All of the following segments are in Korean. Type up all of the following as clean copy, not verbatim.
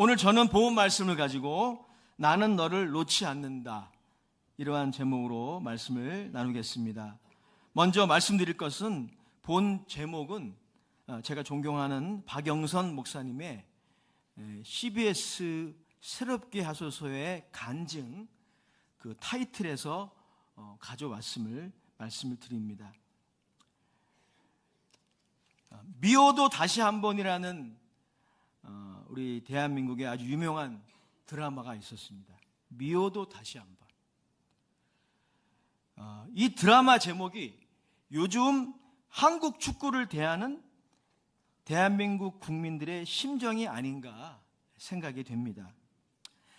오늘 저는 본 말씀을 가지고 나는 너를 놓지 않는다, 이러한 제목으로 말씀을 나누겠습니다. 먼저 말씀드릴 것은 본 제목은 제가 존경하는 박영선 목사님의 CBS 새롭게 하소서의 간증, 그 타이틀에서 가져왔음을 말씀을 드립니다. 미워도 다시 한 번이라는 우리 대한민국의 아주 유명한 드라마가 있었습니다. 미워도 다시 한 번. 이 드라마 제목이 요즘 한국 축구를 대하는 대한민국 국민들의 심정이 아닌가 생각이 됩니다.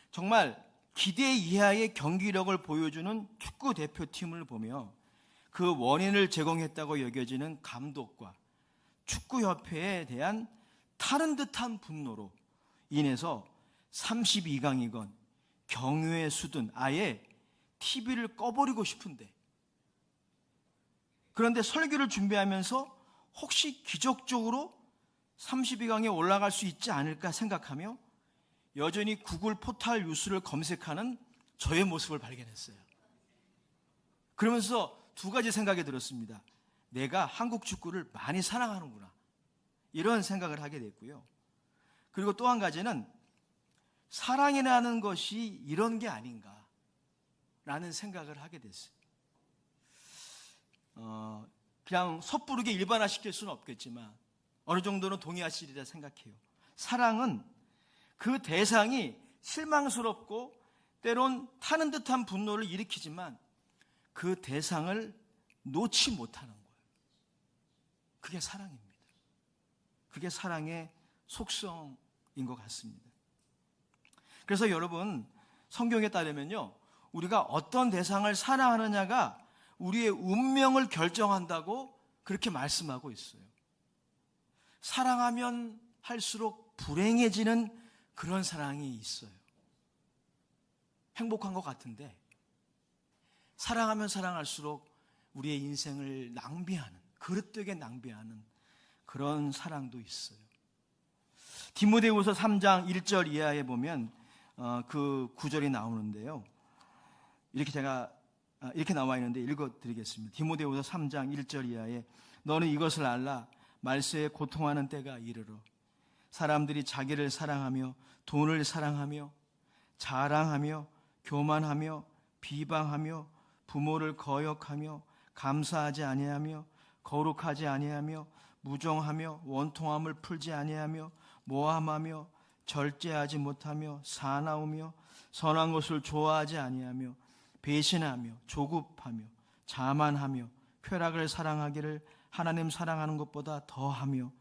정말 기대 이하의 경기력을 보여주는 축구 대표팀을 보며 그 원인을 제공했다고 여겨지는 감독과 축구협회에 대한 타는 듯한 분노로 인해서 32강이건 경유의 수든 아예 TV를 꺼버리고 싶은데, 그런데 설교를 준비하면서 혹시 기적적으로 32강에 올라갈 수 있지 않을까 생각하며 여전히 구글 포탈 뉴스를 검색하는 저의 모습을 발견했어요. 그러면서 두 가지 생각이 들었습니다. 내가 한국 축구를 많이 사랑하는구나, 이런 생각을 하게 됐고요. 그리고 또 한 가지는 사랑이라는 것이 이런 게 아닌가 라는 생각을 하게 됐어요. 그냥 섣부르게 일반화시킬 수는 없겠지만 어느 정도는 동의하시리라 생각해요. 사랑은 그 대상이 실망스럽고 때론 타는 듯한 분노를 일으키지만 그 대상을 놓지 못하는 거예요. 그게 사랑입니다. 그게 사랑의 속성인 것 같습니다. 그래서 여러분, 성경에 따르면요, 우리가 어떤 대상을 사랑하느냐가 우리의 운명을 결정한다고 그렇게 말씀하고 있어요. 사랑하면 할수록 불행해지는 그런 사랑이 있어요. 행복한 것 같은데 사랑하면 사랑할수록 우리의 인생을 낭비하는, 그릇되게 낭비하는 그런 사랑도 있어요. 디모데후서 3장 1절 이하에 보면 그 구절이 나오는데요. 이렇게 나와 있는데 읽어드리겠습니다. 디모데후서 3장 1절 이하에 너는 이것을 알라. 말세에 고통하는 때가 이르러 사람들이 자기를 사랑하며 돈을 사랑하며 자랑하며 교만하며 비방하며 부모를 거역하며 감사하지 아니하며 거룩하지 아니하며 무정하며 원통함을 풀지 아니하며 모함하며 절제하지 못하며 사나우며 선한 것을 좋아하지 아니하며 배신하며 조급하며 자만하며 쾌락을 사랑하기를 하나님 사랑하는 것보다 더하며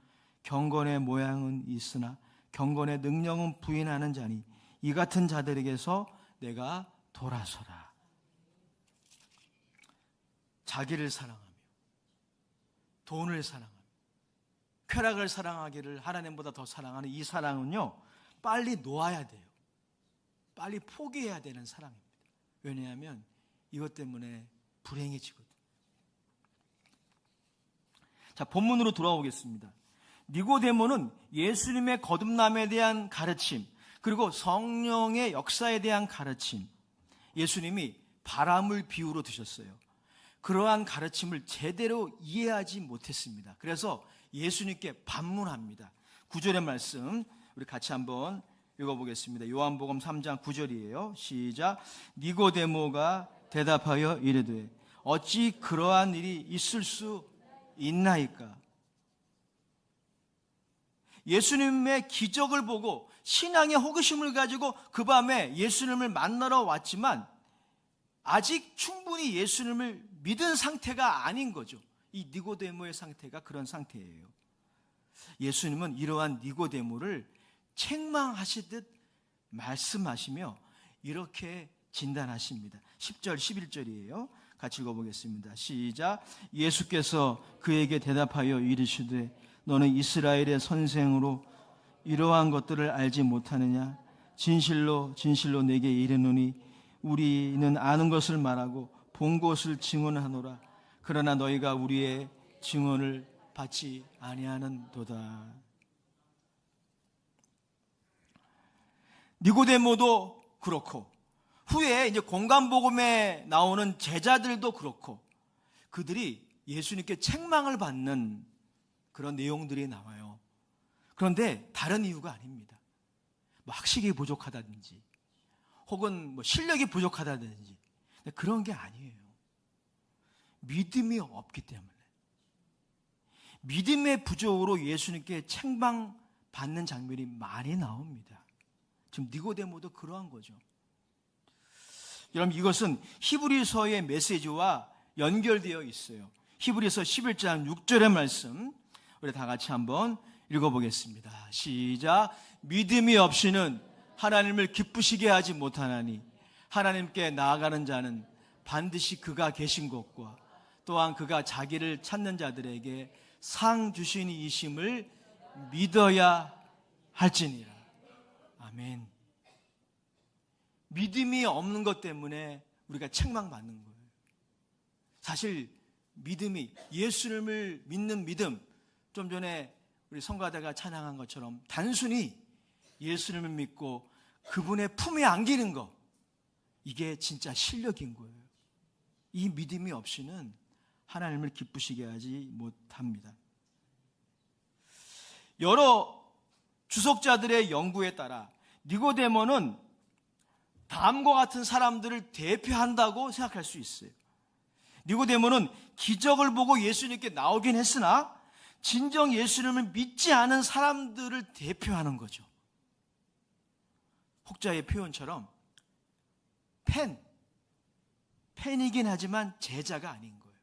경건의 모양은 있으나 경건의 능력은 부인하는 자니 이 같은 자들에게서 내가 돌아서라. 자기를 사랑하며 돈을 사랑하며 쾌락을 사랑하기를 하나님보다 더 사랑하는 이 사랑은요, 빨리 놓아야 돼요. 빨리 포기해야 되는 사랑입니다. 왜냐하면 이것 때문에 불행해지거든요. 자, 본문으로 돌아오겠습니다. 니고데모는 예수님의 거듭남에 대한 가르침, 그리고 성령의 역사에 대한 가르침, 예수님이 바람을 비유로 드셨어요. 그러한 가르침을 제대로 이해하지 못했습니다. 그래서 예수님께 반문합니다. 9절의 말씀 우리 같이 한번 읽어보겠습니다. 요한복음 3장 9절이에요. 시작. 니고데모가 대답하여 이르되 어찌 그러한 일이 있을 수 있나이까? 예수님의 기적을 보고 신앙의 호기심을 가지고 그 밤에 예수님을 만나러 왔지만 아직 충분히 예수님을 믿은 상태가 아닌 거죠. 이 니고데모의 상태가 그런 상태예요. 예수님은 이러한 니고데모를 책망하시듯 말씀하시며 이렇게 진단하십니다. 10절 11절이에요. 같이 읽어보겠습니다. 시작. 예수께서 그에게 대답하여 이르시되 너는 이스라엘의 선생으로 이러한 것들을 알지 못하느냐? 진실로 진실로 내게 이르노니 우리는 아는 것을 말하고 본 것을 증언하노라. 그러나 너희가 우리의 증언을 받지 아니하는도다. 니고데모도 그렇고 후에 이제 공간복음에 나오는 제자들도 그렇고 그들이 예수님께 책망을 받는 그런 내용들이 나와요. 그런데 다른 이유가 아닙니다. 뭐 학식이 부족하다든지 혹은 뭐 실력이 부족하다든지 그런 게 아니에요. 믿음이 없기 때문에. 믿음의 부족으로 예수님께 책망받는 장면이 많이 나옵니다. 지금 니고데모도 그러한 거죠. 여러분, 이것은 히브리서의 메시지와 연결되어 있어요. 히브리서 11장 6절의 말씀 우리 다 같이 한번 읽어보겠습니다. 시작. 믿음이 없이는 하나님을 기쁘시게 하지 못하나니 하나님께 나아가는 자는 반드시 그가 계신 곳과 또한 그가 자기를 찾는 자들에게 상 주신 이심을 믿어야 할지니라. 아멘. 믿음이 없는 것 때문에 우리가 책망받는 거예요. 사실 믿음이, 예수님을 믿는 믿음, 좀 전에 우리 성가대가 찬양한 것처럼 단순히 예수님을 믿고 그분의 품에 안기는 것, 이게 진짜 실력인 거예요. 이 믿음이 없이는 하나님을 기쁘시게 하지 못합니다. 여러 주석자들의 연구에 따라 니고데모는 다음과 같은 사람들을 대표한다고 생각할 수 있어요. 니고데모는 기적을 보고 예수님께 나오긴 했으나 진정 예수님을 믿지 않은 사람들을 대표하는 거죠. 혹자의 표현처럼 팬이긴 하지만 제자가 아닌 거예요.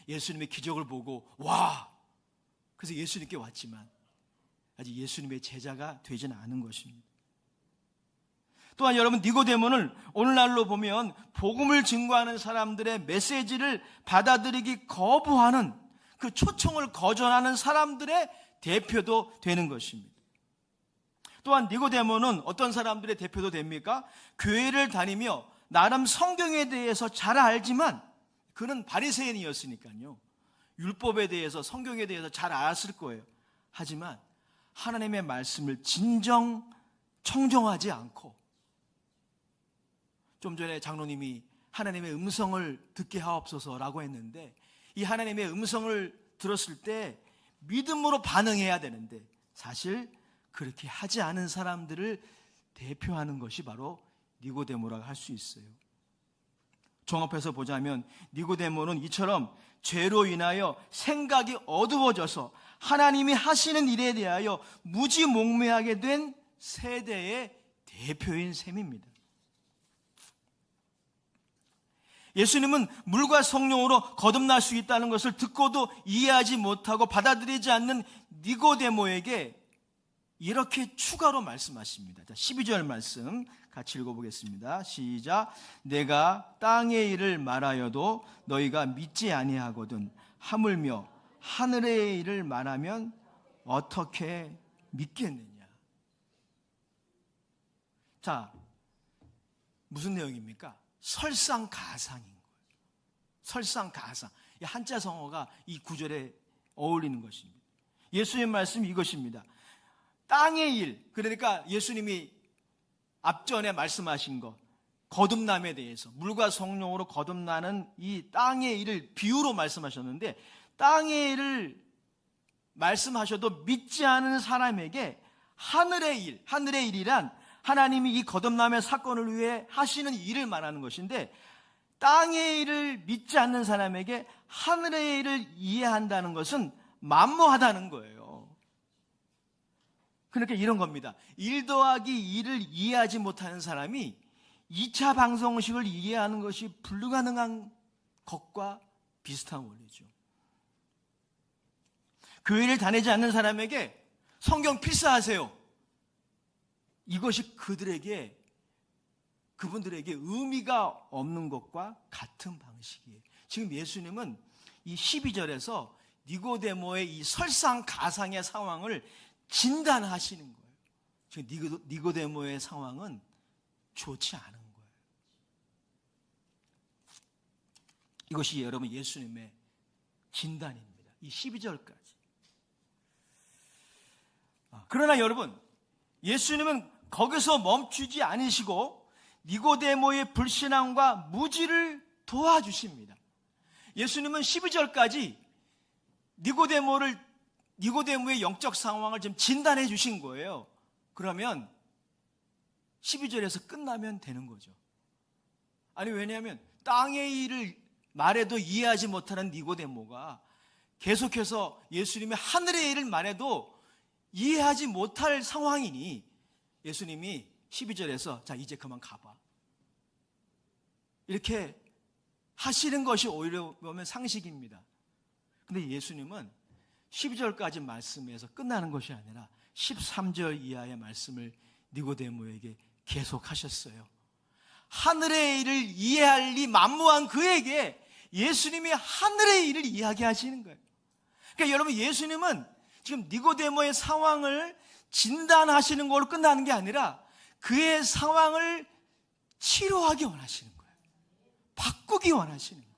예수님의 기적을 보고 와! 그래서 예수님께 왔지만 아직 예수님의 제자가 되지는 않은 것입니다. 또한 여러분, 니고데모는 오늘날로 보면 복음을 증거하는 사람들의 메시지를 받아들이기 거부하는, 그 초청을 거절하는 사람들의 대표도 되는 것입니다. 또한 니고데모는 어떤 사람들의 대표도 됩니까? 교회를 다니며 나름 성경에 대해서 잘 알지만 그는 바리새인이었으니까요. 율법에 대해서, 성경에 대해서 잘 알았을 거예요. 하지만 하나님의 말씀을 진정 청정하지 않고, 좀 전에 장로님이 하나님의 음성을 듣게 하옵소서라고 했는데, 이 하나님의 음성을 들었을 때 믿음으로 반응해야 되는데 사실 그렇게 하지 않은 사람들을 대표하는 것이 바로 니고데모라고 할 수 있어요. 종합해서 보자면 니고데모는 이처럼 죄로 인하여 생각이 어두워져서 하나님이 하시는 일에 대하여 무지몽매하게 된 세대의 대표인 셈입니다. 예수님은 물과 성령으로 거듭날 수 있다는 것을 듣고도 이해하지 못하고 받아들이지 않는 니고데모에게 이렇게 추가로 말씀하십니다. 12절 말씀 같이 읽어보겠습니다. 시작. 내가 땅의 일을 말하여도 너희가 믿지 아니하거든 하물며 하늘의 일을 말하면 어떻게 믿겠느냐. 자, 무슨 내용입니까? 설상가상인 거예요. 설상가상. 이 한자 성어가 이 구절에 어울리는 것입니다. 예수님 말씀이 이것입니다. 땅의 일, 그러니까 예수님이 앞전에 말씀하신 것, 거듭남에 대해서, 물과 성령으로 거듭나는 이 땅의 일을 비유로 말씀하셨는데, 땅의 일을 말씀하셔도 믿지 않은 사람에게 하늘의 일, 하늘의 일이란 하나님이 이 거듭남의 사건을 위해 하시는 일을 말하는 것인데, 땅의 일을 믿지 않는 사람에게 하늘의 일을 이해한다는 것은 만무하다는 거예요. 그러니까 이런 겁니다. 1 더하기 2를 이해하지 못하는 사람이 2차 방정식을 이해하는 것이 불가능한 것과 비슷한 원리죠. 교회를 다니지 않는 사람에게 성경 필사하세요, 이것이 그분들에게 의미가 없는 것과 같은 방식이에요. 지금 예수님은 이 12절에서 니고데모의 이 설상가상의 상황을 진단하시는 거예요. 지금 니고데모의 상황은 좋지 않은 거예요. 이것이 여러분 예수님의 진단입니다. 이 12절까지. 그러나 여러분, 예수님은 거기서 멈추지 않으시고 니고데모의 불신앙과 무지를 도와주십니다. 예수님은 12절까지 니고데모의 영적 상황을 좀 진단해 주신 거예요. 그러면 12절에서 끝나면 되는 거죠. 아니, 왜냐하면 땅의 일을 말해도 이해하지 못하는 니고데모가 계속해서 예수님의 하늘의 일을 말해도 이해하지 못할 상황이니 예수님이 12절에서 자, 이제 그만 가봐, 이렇게 하시는 것이 오히려 보면 상식입니다. 근데 예수님은 12절까지 말씀에서 끝나는 것이 아니라 13절 이하의 말씀을 니고데모에게 계속 하셨어요. 하늘의 일을 이해할 리 만무한 그에게 예수님이 하늘의 일을 이야기하시는 거예요. 그러니까 여러분, 예수님은 지금 니고데모의 상황을 진단하시는 걸로 끝나는 게 아니라 그의 상황을 치료하기 원하시는 거예요. 바꾸기 원하시는 거예요.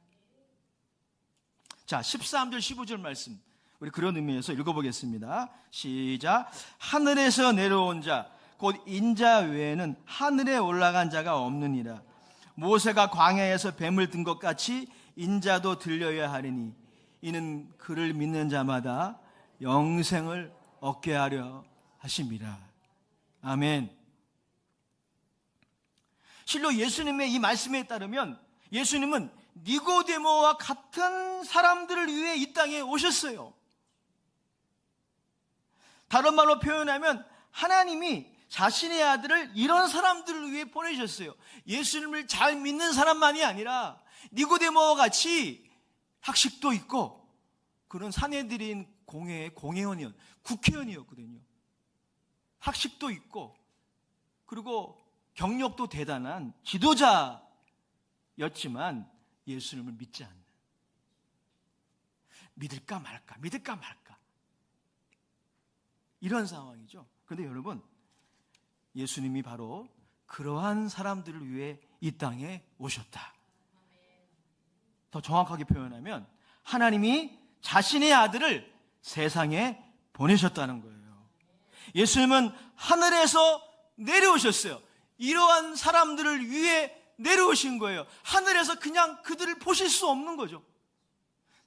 자, 13절 15절 말씀 우리 그런 의미에서 읽어보겠습니다. 시작. 하늘에서 내려온 자 곧 인자 외에는 하늘에 올라간 자가 없느니라. 모세가 광야에서 뱀을 든 것 같이 인자도 들려야 하리니 이는 그를 믿는 자마다 영생을 얻게 하려 하심이라. 아멘. 실로 예수님의 이 말씀에 따르면 예수님은 니고데모와 같은 사람들을 위해 이 땅에 오셨어요. 다른 말로 표현하면 하나님이 자신의 아들을 이런 사람들을 위해 보내셨어요. 예수님을 잘 믿는 사람만이 아니라 니고데모와 같이 학식도 있고 그런 산헤드린 공회의 국회의원이었거든요. 학식도 있고 그리고 경력도 대단한 지도자였지만 예수님을 믿지 않는, 믿을까 말까 이런 상황이죠. 그런데 여러분, 예수님이 바로 그러한 사람들을 위해 이 땅에 오셨다. 더 정확하게 표현하면 하나님이 자신의 아들을 세상에 보내셨다는 거예요. 예수님은 하늘에서 내려오셨어요. 이러한 사람들을 위해 내려오신 거예요. 하늘에서 그냥 그들을 보실 수 없는 거죠.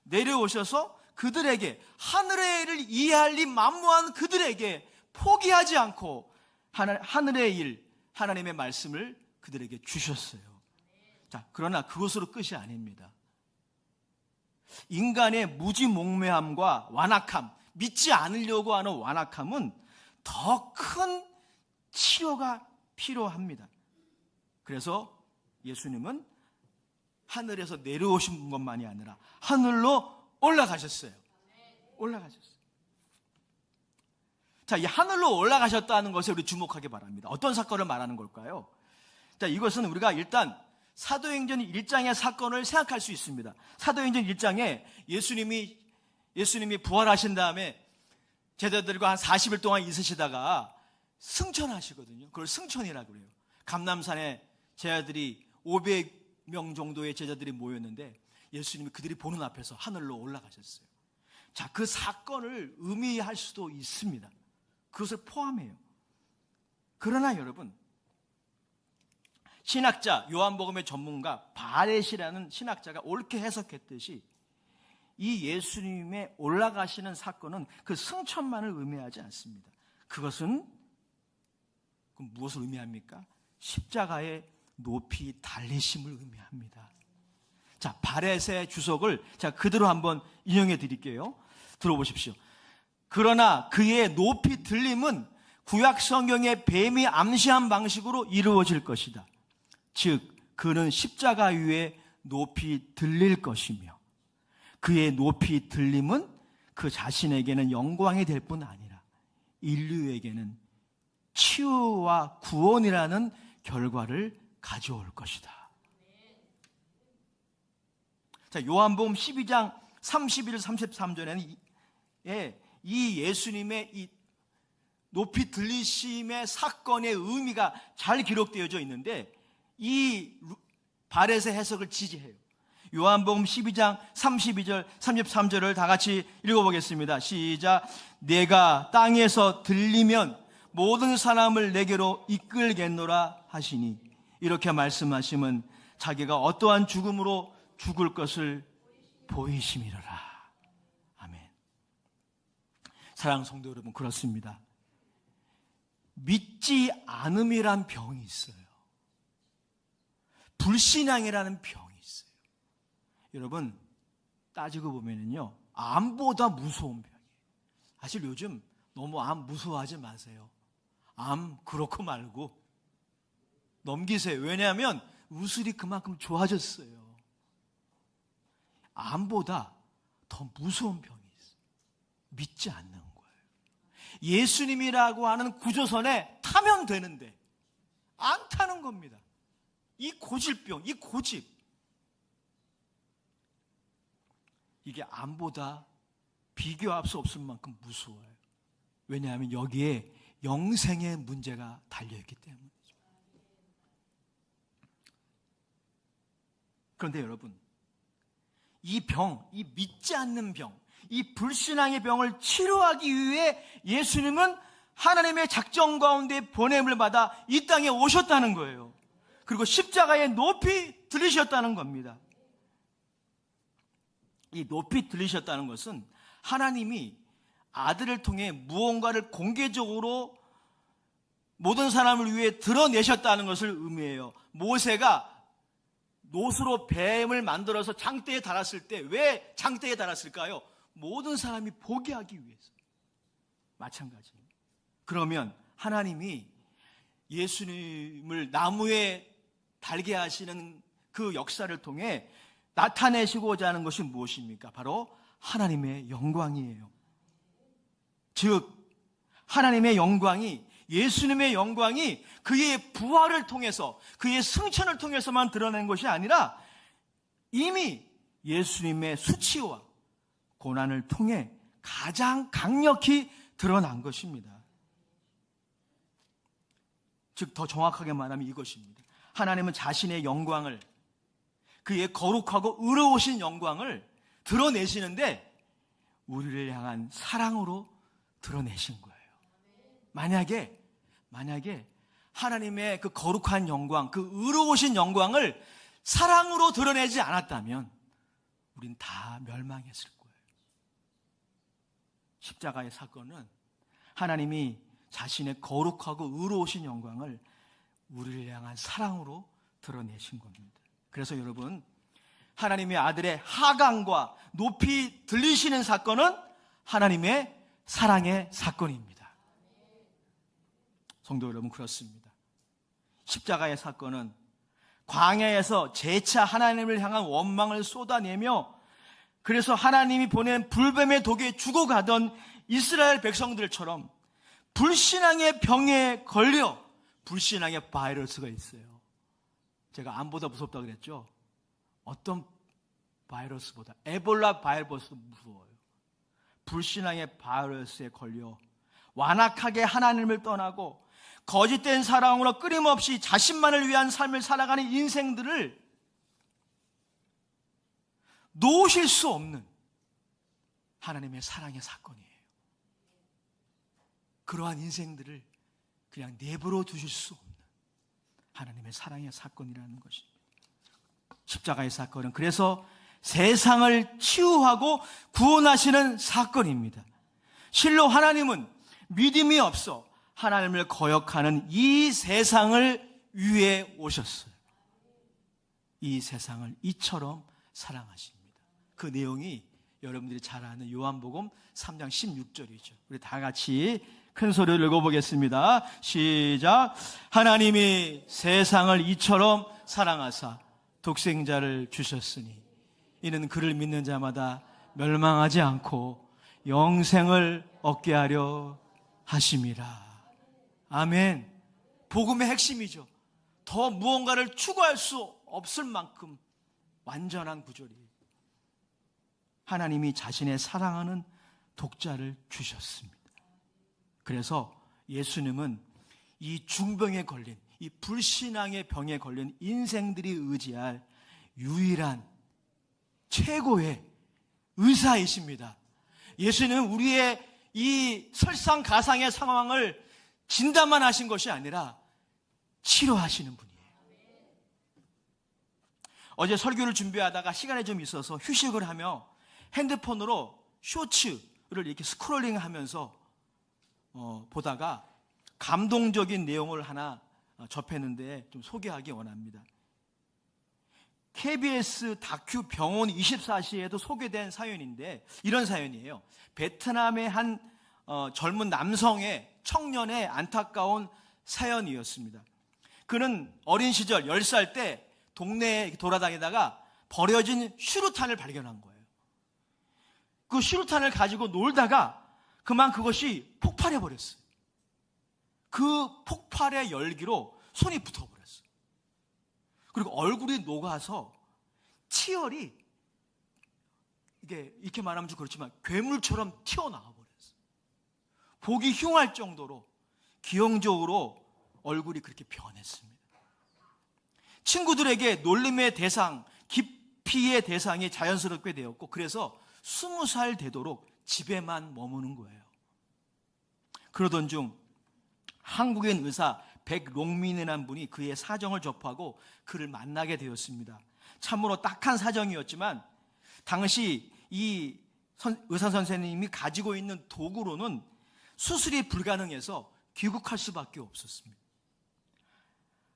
내려오셔서 그들에게, 하늘의 일을 이해할 리 만무한 그들에게 포기하지 않고 하늘의 일, 하나님의 말씀을 그들에게 주셨어요. 자, 그러나 그것으로 끝이 아닙니다. 인간의 무지몽매함과 완악함, 믿지 않으려고 하는 완악함은 더 큰 치료가 필요합니다. 그래서 예수님은 하늘에서 내려오신 것만이 아니라 하늘로 올라가셨어요. 자, 이 하늘로 올라가셨다는 것에 우리 주목하기 바랍니다. 어떤 사건을 말하는 걸까요? 자, 이것은 우리가 일단 사도행전 1장의 사건을 생각할 수 있습니다. 사도행전 1장에 예수님이 부활하신 다음에 제자들과 한 40일 동안 있으시다가 승천하시거든요. 그걸 승천이라고 그래요. 감람산에 제자들이 500명 정도의 제자들이 모였는데 예수님이 그들이 보는 앞에서 하늘로 올라가셨어요. 자, 그 사건을 의미할 수도 있습니다. 그것을 포함해요. 그러나 여러분, 신학자, 요한복음의 전문가 바렛이라는 신학자가 옳게 해석했듯이 이 예수님의 올라가시는 사건은 그 승천만을 의미하지 않습니다. 그것은 그럼 무엇을 의미합니까? 십자가의 높이 달리심을 의미합니다. 자, 바렛의 주석을 제가 그대로 한번 인용해 드릴게요. 들어보십시오. 그러나 그의 높이 들림은 구약 성경의 뱀이 암시한 방식으로 이루어질 것이다. 즉 그는 십자가 위에 높이 들릴 것이며 그의 높이 들림은 그 자신에게는 영광이 될 뿐 아니라 인류에게는 치유와 구원이라는 결과를 가져올 것이다. 자, 요한복음 12장 31, 33절에는 이 예수님의 이 높이 들리심의 사건의 의미가 잘 기록되어져 있는데 이 바렛의 해석을 지지해요. 요한복음 12장 32절 33절을 다 같이 읽어보겠습니다. 시작. 내가 땅에서 들리면 모든 사람을 내게로 이끌겠노라 하시니, 이렇게 말씀하시면 자기가 어떠한 죽음으로 죽을 것을 보이심이로라. 아멘. 사랑하는 성도 여러분, 그렇습니다. 믿지 않음이란 병이 있어요. 불신앙이라는 병이 있어요. 여러분, 따지고 보면은요, 암보다 무서운 병이에요. 사실 요즘 너무 암 무서워하지 마세요. 암 그렇고 말고 넘기세요. 왜냐하면 우슬이 그만큼 좋아졌어요. 암보다 더 무서운 병이 있어요. 믿지 않는 거예요. 예수님이라고 하는 구조선에 타면 되는데 안 타는 겁니다. 이 고질병, 이 고집, 이게 암보다 비교할 수 없을 만큼 무서워요. 왜냐하면 여기에 영생의 문제가 달려있기 때문이죠. 그런데 여러분, 이 병, 이 믿지 않는 병, 이 불신앙의 병을 치료하기 위해 예수님은 하나님의 작정 가운데 보냄을 받아 이 땅에 오셨다는 거예요. 그리고 십자가에 높이 들리셨다는 겁니다. 이 높이 들리셨다는 것은 하나님이 아들을 통해 무언가를 공개적으로 모든 사람을 위해 드러내셨다는 것을 의미해요. 모세가 노수로 뱀을 만들어서 장대에 달았을 때 왜 장대에 달았을까요? 모든 사람이 보게 하기 위해서. 마찬가지예요. 그러면 하나님이 예수님을 나무에 달게 하시는 그 역사를 통해 나타내시고자 하는 것이 무엇입니까? 바로 하나님의 영광이에요. 즉 하나님의 영광이, 예수님의 영광이 그의 부활을 통해서, 그의 승천을 통해서만 드러낸 것이 아니라 이미 예수님의 수치와 고난을 통해 가장 강력히 드러난 것입니다. 즉 더 정확하게 말하면 이것입니다. 하나님은 자신의 영광을, 그의 거룩하고 의로우신 영광을 드러내시는데 우리를 향한 사랑으로 드러내신 거예요. 만약에 하나님의 그 거룩한 영광, 그 의로우신 영광을 사랑으로 드러내지 않았다면 우린 다 멸망했을 거예요. 십자가의 사건은 하나님이 자신의 거룩하고 의로우신 영광을 우리를 향한 사랑으로 드러내신 겁니다. 그래서 여러분, 하나님의 아들의 하강과 높이 들리시는 사건은 하나님의 사랑의 사건입니다. 성도 여러분, 그렇습니다. 십자가의 사건은 광야에서 재차 하나님을 향한 원망을 쏟아내며, 그래서 하나님이 보낸 불뱀의 독에 죽어가던 이스라엘 백성들처럼 불신앙의 병에 걸려, 불신앙의 바이러스가 있어요. 제가 암보다 무섭다고 그랬죠? 어떤 바이러스보다 에볼라 바이러스도 무서워요. 불신앙의 바이러스에 걸려 완악하게 하나님을 떠나고 거짓된 사랑으로 끊임없이 자신만을 위한 삶을 살아가는 인생들을 놓으실 수 없는 하나님의 사랑의 사건이에요. 그러한 인생들을 그냥 내버려 두실 수 없는 하나님의 사랑의 사건이라는 것입니다. 십자가의 사건은 그래서 세상을 치유하고 구원하시는 사건입니다. 실로 하나님은 믿음이 없어 하나님을 거역하는 이 세상을 위해 오셨어요. 이 세상을 이처럼 사랑하십니다. 그 내용이 여러분들이 잘 아는 요한복음 3장 16절이죠. 우리 다 같이 큰 소리로 읽어보겠습니다. 시작. 하나님이 세상을 이처럼 사랑하사 독생자를 주셨으니 이는 그를 믿는 자마다 멸망하지 않고 영생을 얻게 하려 하심이라. 아멘. 복음의 핵심이죠. 더 무언가를 추구할 수 없을 만큼 완전한 구절이에요. 하나님이 자신의 사랑하는 독자를 주셨습니다. 그래서 예수님은 이 중병에 걸린, 이 불신앙의 병에 걸린 인생들이 의지할 유일한 최고의 의사이십니다. 예수님은 우리의 이 설상가상의 상황을 진단만 하신 것이 아니라 치료하시는 분이에요. 어제 설교를 준비하다가 시간이 좀 있어서 휴식을 하며 핸드폰으로 쇼츠를 이렇게 스크롤링 하면서 보다가 감동적인 내용을 하나 접했는데 좀 소개하기 원합니다. KBS 다큐 병원 24시에도 소개된 사연인데 이런 사연이에요. 베트남의 한 젊은 남성의 청년의 안타까운 사연이었습니다. 그는 어린 시절 10살 때 동네에 돌아다니다가 버려진 슈루탄을 발견한 거예요. 그 슈루탄을 가지고 놀다가 그만 그것이 폭발해 버렸어요. 그 폭발의 열기로 손이 붙어버렸어요. 그리고 얼굴이 녹아서 치열이, 이게 이렇게 말하면 좀 그렇지만 괴물처럼 튀어나와 버렸어요. 보기 흉할 정도로 기형적으로 얼굴이 그렇게 변했습니다. 친구들에게 놀림의 대상, 기피의 대상이 자연스럽게 되었고, 그래서 20살 되도록 집에만 머무는 거예요. 그러던 중 한국인 의사 백롱민이라는 분이 그의 사정을 접하고 그를 만나게 되었습니다. 참으로 딱한 사정이었지만 당시 이 의사 선생님이 가지고 있는 도구로는 수술이 불가능해서 귀국할 수밖에 없었습니다.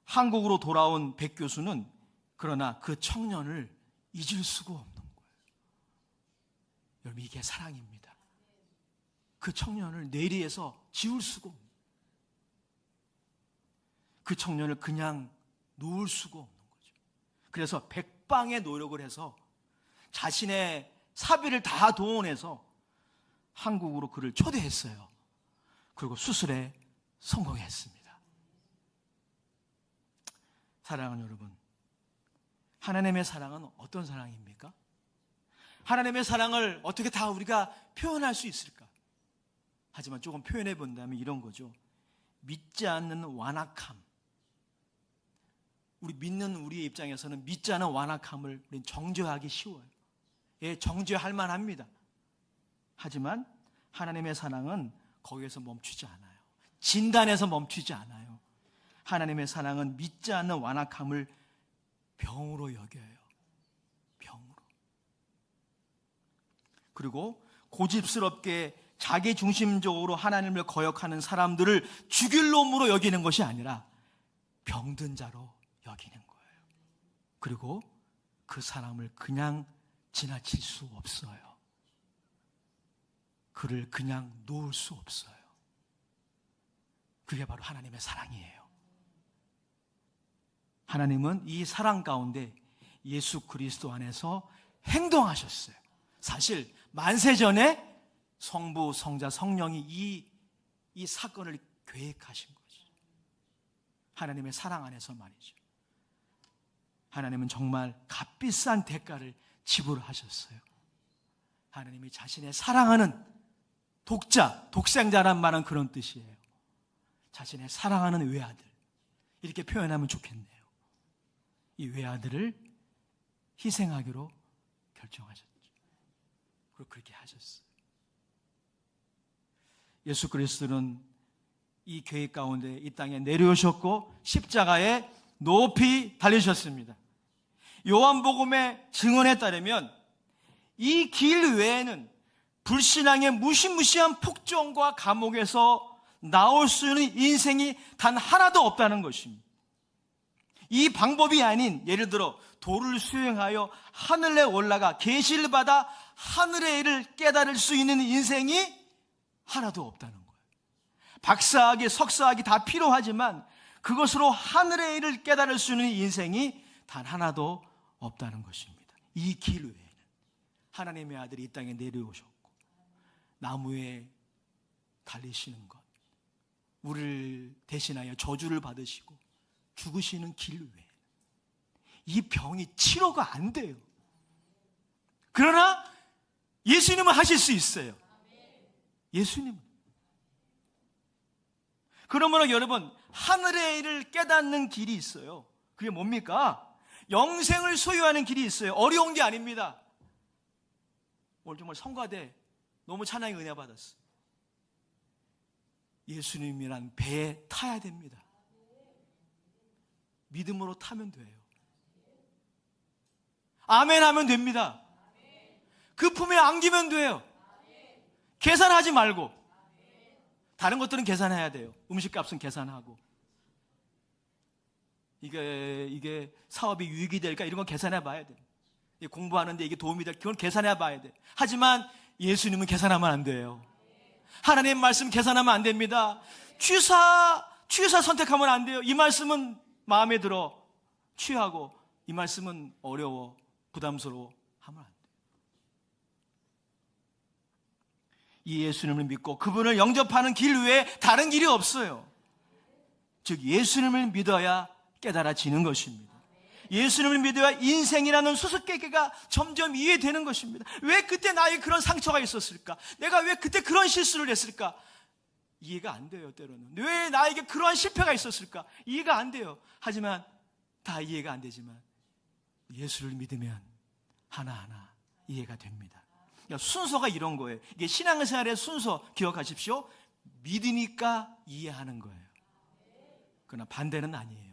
한국으로 돌아온 백 교수는 그러나 그 청년을 잊을 수가 없는 거예요. 여러분, 이게 사랑입니다. 그 청년을 뇌리에서 지울 수가 없는 거예요. 그 청년을 그냥 놓을 수가 없는 거죠. 그래서 백방의 노력을 해서 자신의 사비를 다 동원해서 한국으로 그를 초대했어요. 그리고 수술에 성공했습니다. 사랑하는 여러분, 하나님의 사랑은 어떤 사랑입니까? 하나님의 사랑을 어떻게 다 우리가 표현할 수 있을까? 하지만 조금 표현해 본다면 이런 거죠. 믿지 않는 완악함. 우리 믿는 우리의 입장에서는 믿지 않은 완악함을 우리는 정죄하기 쉬워요. 예, 정죄할 만합니다. 하지만 하나님의 사랑은 거기에서 멈추지 않아요. 진단에서 멈추지 않아요. 하나님의 사랑은 믿지 않는 완악함을 병으로 여겨요. 병으로. 그리고 고집스럽게 자기 중심적으로 하나님을 거역하는 사람들을 죽일 놈으로 여기는 것이 아니라 병든 자로 여기는 거예요. 그리고 그 사람을 그냥 지나칠 수 없어요. 그를 그냥 놓을 수 없어요. 그게 바로 하나님의 사랑이에요. 하나님은 이 사랑 가운데 예수 그리스도 안에서 행동하셨어요. 사실 만세전에 성부, 성자, 성령이 이 사건을 계획하신 거죠. 하나님의 사랑 안에서 말이죠. 하나님은 정말 값비싼 대가를 지불하셨어요. 하나님이 자신의 사랑하는 독자, 독생자란 말은 그런 뜻이에요. 자신의 사랑하는 외아들, 이렇게 표현하면 좋겠네요. 이 외아들을 희생하기로 결정하셨죠. 그리고 그렇게 하셨어요. 예수 그리스도는 이 계획 가운데 이 땅에 내려오셨고 십자가에 높이 달리셨습니다. 요한복음의 증언에 따르면 이 길 외에는 불신앙의 무시무시한 폭정과 감옥에서 나올 수 있는 인생이 단 하나도 없다는 것입니다. 이 방법이 아닌, 예를 들어 도를 수행하여 하늘에 올라가 계시를 받아 하늘의 일을 깨달을 수 있는 인생이 하나도 없다는 거예요. 박사학위, 석사학위 다 필요하지만 그것으로 하늘의 일을 깨달을 수 있는 인생이 단 하나도 없다는 것입니다. 이 길 외에는 하나님의 아들이 이 땅에 내려오셨고 나무에 달리시는 것, 우리를 대신하여 저주를 받으시고 죽으시는 길 외에 이 병이 치료가 안 돼요. 그러나 예수님은 하실 수 있어요. 예수님은. 그러므로 여러분, 하늘의 일을 깨닫는 길이 있어요. 그게 뭡니까? 영생을 소유하는 길이 있어요. 어려운 게 아닙니다. 오늘 정말 성가대 너무 찬양의 은혜 받았어요. 예수님이란 배에 타야 됩니다. 믿음으로 타면 돼요. 아멘 하면 됩니다. 그 품에 안기면 돼요. 계산하지 말고. 다른 것들은 계산해야 돼요. 음식값은 계산하고. 이게 사업이 유익이 될까? 이런 건 계산해 봐야 돼요. 공부하는데 이게 도움이 될까? 그건 계산해 봐야 돼요. 하지만 예수님은 계산하면 안 돼요. 하나님의 말씀 계산하면 안 됩니다. 취사 선택하면 안 돼요. 이 말씀은 마음에 들어 취하고 이 말씀은 어려워 부담스러워 하면 안 돼요. 이 예수님을 믿고 그분을 영접하는 길 외에 다른 길이 없어요. 즉 예수님을 믿어야 깨달아지는 것입니다. 예수님을 믿어야 인생이라는 수수께끼가 점점 이해되는 것입니다. 왜 그때 나에게 그런 상처가 있었을까? 내가 왜 그때 그런 실수를 했을까? 이해가 안 돼요. 때로는 왜 나에게 그러한 실패가 있었을까? 이해가 안 돼요. 하지만 다 이해가 안 되지만 예수를 믿으면 하나하나 이해가 됩니다. 순서가 이런 거예요. 이게 신앙생활의 순서 기억하십시오. 믿으니까 이해하는 거예요. 그러나 반대는 아니에요.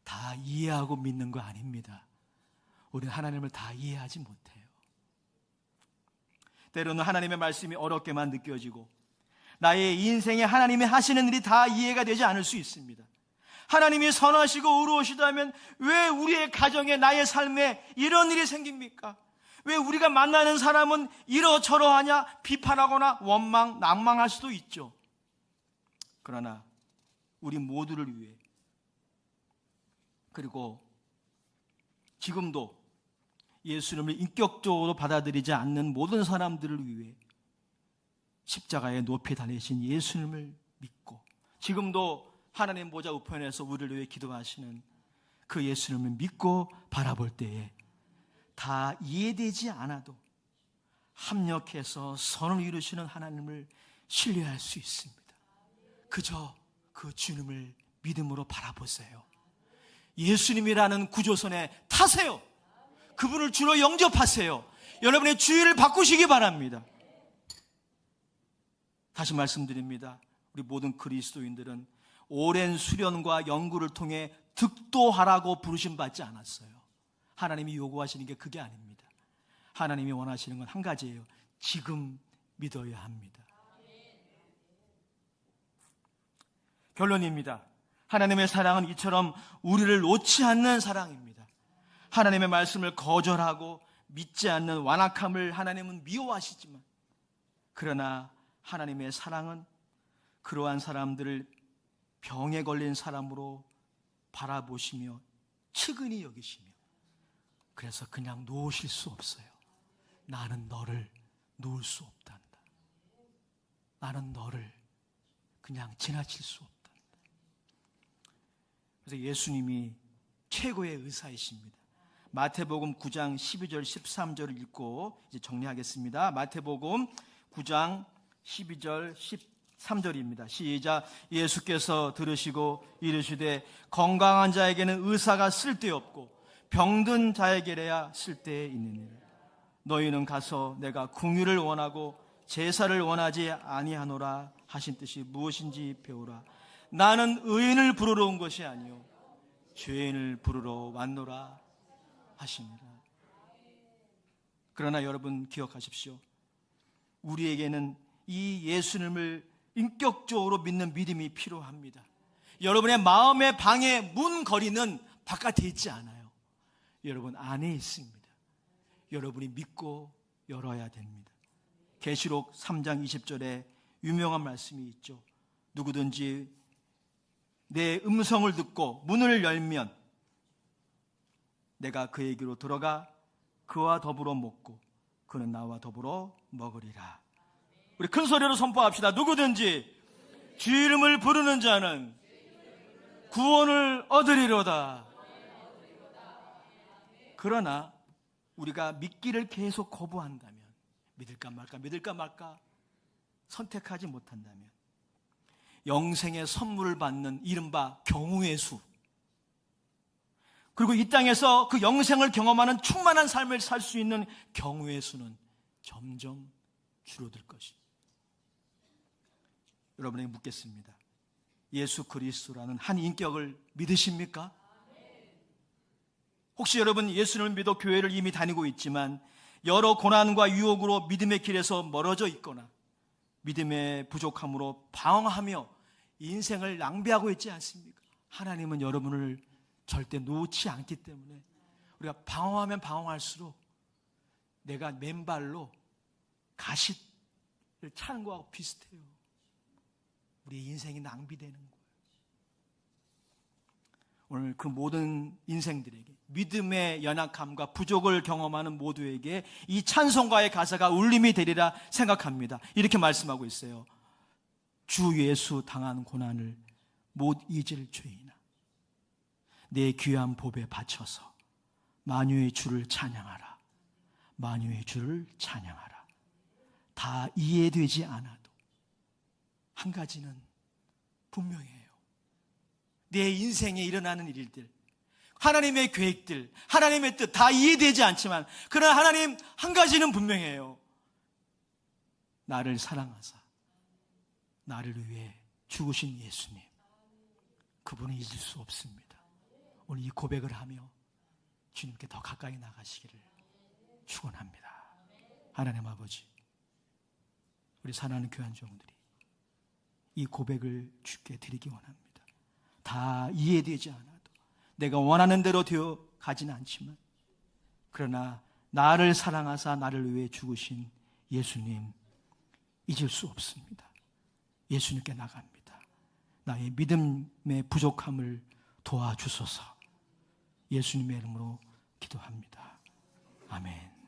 다 이해하고 믿는 거 아닙니다. 우리는 하나님을 다 이해하지 못해요. 때로는 하나님의 말씀이 어렵게만 느껴지고 나의 인생에 하나님이 하시는 일이 다 이해가 되지 않을 수 있습니다. 하나님이 선하시고 의로우시다면 왜 우리의 가정에 나의 삶에 이런 일이 생깁니까? 왜 우리가 만나는 사람은 이러저러하냐 비판하거나 원망, 낭망할 수도 있죠. 그러나 우리 모두를 위해 그리고 지금도 예수님을 인격적으로 받아들이지 않는 모든 사람들을 위해 십자가에 높이 달리신 예수님을 믿고 지금도 하나님 보좌 우편에서 우리를 위해 기도하시는 그 예수님을 믿고 바라볼 때에 다 이해되지 않아도 합력해서 선을 이루시는 하나님을 신뢰할 수 있습니다. 그저 그 주님을 믿음으로 바라보세요. 예수님이라는 구조선에 타세요. 그분을 주로 영접하세요. 여러분의 주의를 바꾸시기 바랍니다. 다시 말씀드립니다. 우리 모든 그리스도인들은 오랜 수련과 연구를 통해 득도하라고 부르심 받지 않았어요. 하나님이 요구하시는 게 그게 아닙니다. 하나님이 원하시는 건 한 가지예요. 지금 믿어야 합니다. 결론입니다. 하나님의 사랑은 이처럼 우리를 놓지 않는 사랑입니다. 하나님의 말씀을 거절하고 믿지 않는 완악함을 하나님은 미워하시지만 그러나 하나님의 사랑은 그러한 사람들을 병에 걸린 사람으로 바라보시며 측은히 여기시며 그래서 그냥 놓으실 수 없어요. 나는 너를 놓을 수 없단다. 나는 너를 그냥 지나칠 수 없단다. 그래서 예수님이 최고의 의사이십니다. 마태복음 9장 12절 13절을 읽고 이제 정리하겠습니다. 마태복음 9장 12절 13절입니다. 시작. 예수께서 들으시고 이르시되 건강한 자에게는 의사가 쓸데없고 병든 자에게래야 쓸데 있느니라. 너희는 가서 내가 긍휼을 원하고 제사를 원하지 아니하노라 하신 뜻이 무엇인지 배우라. 나는 의인을 부르러 온 것이 아니요 죄인을 부르러 왔노라 하시니라. 그러나 여러분 기억하십시오. 우리에게는 이 예수님을 인격적으로 믿는 믿음이 필요합니다. 여러분의 마음의 방의 문 거리는 바깥에 있지 않아요. 여러분 안에 있습니다. 여러분이 믿고 열어야 됩니다. 계시록 3장 20절에 유명한 말씀이 있죠. 누구든지 내 음성을 듣고 문을 열면 내가 그에게로 들어가 그와 더불어 먹고 그는 나와 더불어 먹으리라. 우리 큰 소리로 선포합시다. 누구든지 주 이름을 부르는 자는 구원을 얻으리로다. 그러나 우리가 믿기를 계속 거부한다면 믿을까 말까 선택하지 못한다면 영생의 선물을 받는 이른바 경우의 수 그리고 이 땅에서 그 영생을 경험하는 충만한 삶을 살 수 있는 경우의 수는 점점 줄어들 것입니다. 여러분에게 묻겠습니다. 예수 그리스도라는 한 인격을 믿으십니까? 혹시 여러분 예수를 믿어 교회를 이미 다니고 있지만 여러 고난과 유혹으로 믿음의 길에서 멀어져 있거나 믿음의 부족함으로 방황하며 인생을 낭비하고 있지 않습니까? 하나님은 여러분을 절대 놓지 않기 때문에 우리가 방황하면 방황할수록 내가 맨발로 가시를 차는 거하고 비슷해요. 우리의 인생이 낭비되는 거예요. 오늘 그 모든 인생들에게 믿음의 연약함과 부족을 경험하는 모두에게 이 찬송가의 가사가 울림이 되리라 생각합니다. 이렇게 말씀하고 있어요. 주 예수 당한 고난을 못 잊을 죄이나 내 귀한 법에 바쳐서 만유의 주를 찬양하라. 만유의 주를 찬양하라. 다 이해되지 않아도 한 가지는 분명해요. 내 인생에 일어나는 일들, 하나님의 계획들, 하나님의 뜻 다 이해되지 않지만 그러나 하나님 한 가지는 분명해요. 나를 사랑하사 나를 위해 죽으신 예수님, 그분은 잊을 수 없습니다. 오늘 이 고백을 하며 주님께 더 가까이 나가시기를 축원합니다. 하나님 아버지, 우리 사랑하는 교환 종들이 이 고백을 주께 드리기 원합니다. 다 이해되지 않아도 내가 원하는 대로 되어 가지는 않지만 그러나 나를 사랑하사 나를 위해 죽으신 예수님 잊을 수 없습니다. 예수님께 나갑니다. 나의 믿음의 부족함을 도와주소서. 예수님의 이름으로 기도합니다. 아멘.